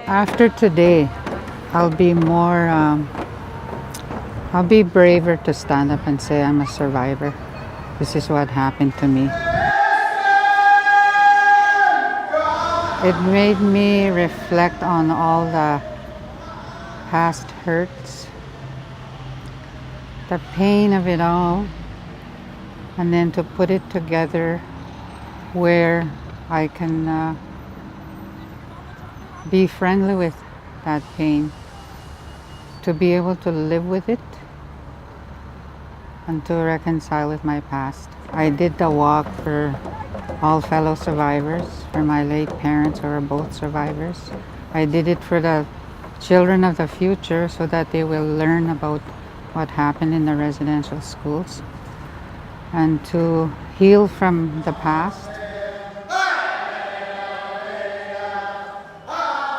After today, I'll be I'll be braver to stand up and say I'm a survivor. This is what happened to me. It made me reflect on all the past hurts, the pain of it all, and then to put it together where I can be friendly with that pain, to be able to live with it and to reconcile with my past. I did the walk for all fellow survivors, for my late parents who are both survivors. I did it for the children of the future so that they will learn about what happened in the residential schools and to heal from the past.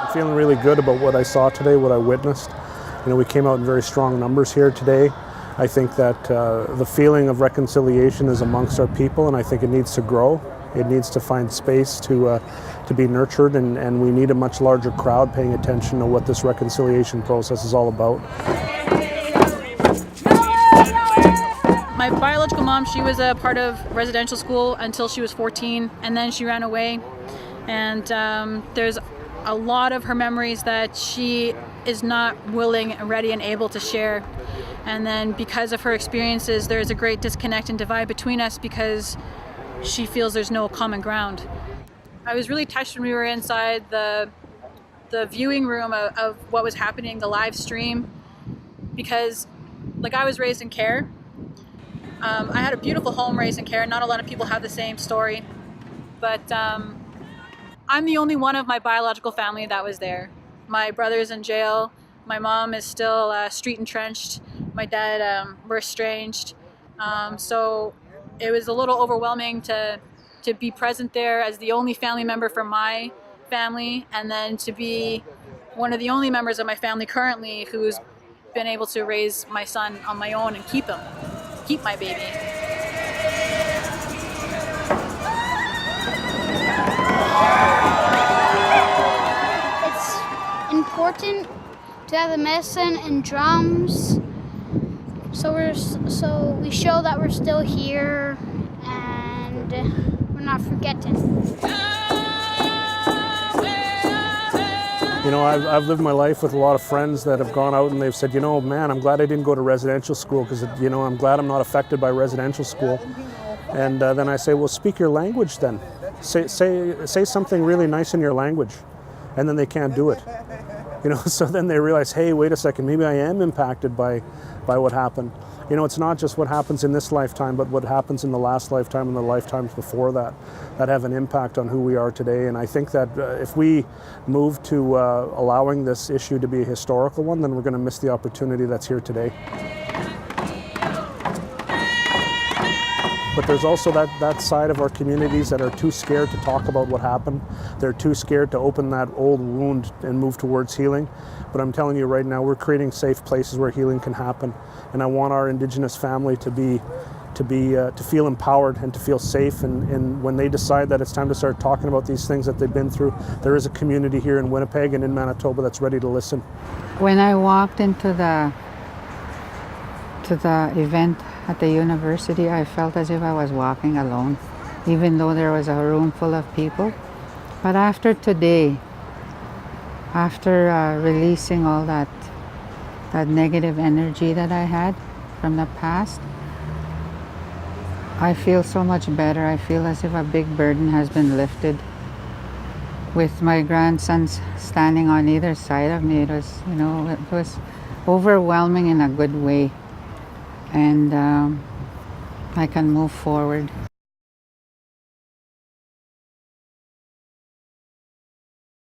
I'm feeling really good about what I saw today, what I witnessed. We came out in very strong numbers here today. I think that the feeling of reconciliation is amongst our people, and I think it needs to grow. It needs to find space to be nurtured, and we need a much larger crowd paying attention to what this reconciliation process is all about. My biological mom, she was a part of residential school until she was 14, and then she ran away. And there's a lot of her memories that she is not willing, ready, and able to share. And then because of her experiences, there's a great disconnect and divide between us because she feels there's no common ground. I was really touched when we were inside the viewing room of what was happening, the live stream, because I was raised in care. I had a beautiful home raised in care. Not a lot of people have the same story, but I'm the only one of my biological family that was there. My brother's in jail. My mom is still street entrenched. My dad were estranged. So it was a little overwhelming to be present there as the only family member from my family, and then to be one of the only members of my family currently who's been able to raise my son on my own and keep my baby. It's important to have the medicine and drums, so we show that we're still here and we're not forgetting. I've lived my life with a lot of friends that have gone out and they've said, man, I'm glad I didn't go to residential school because, I'm glad I'm not affected by residential school. And then I say, well, speak your language then. Say something really nice in your language. And then they can't do it. So then they realize, hey, wait a second, maybe I am impacted by what happened. It's not just what happens in this lifetime, but what happens in the last lifetime and the lifetimes before that have an impact on who we are today. And I think that if we move to allowing this issue to be a historical one, then we're going to miss the opportunity that's here today. But there's also that side of our communities that are too scared to talk about what happened. They're too scared to open that old wound and move towards healing. But I'm telling you right now, we're creating safe places where healing can happen. And I want our Indigenous family to feel empowered and to feel safe. And when they decide that it's time to start talking about these things that they've been through, there is a community here in Winnipeg and in Manitoba that's ready to listen. When I walked into the event at the university, I felt as if I was walking alone, even though there was a room full of people. But after today, after releasing all that negative energy that I had from the past, I feel so much better. I feel as if a big burden has been lifted. With my grandsons standing on either side of me, it was overwhelming in a good way. And I can move forward.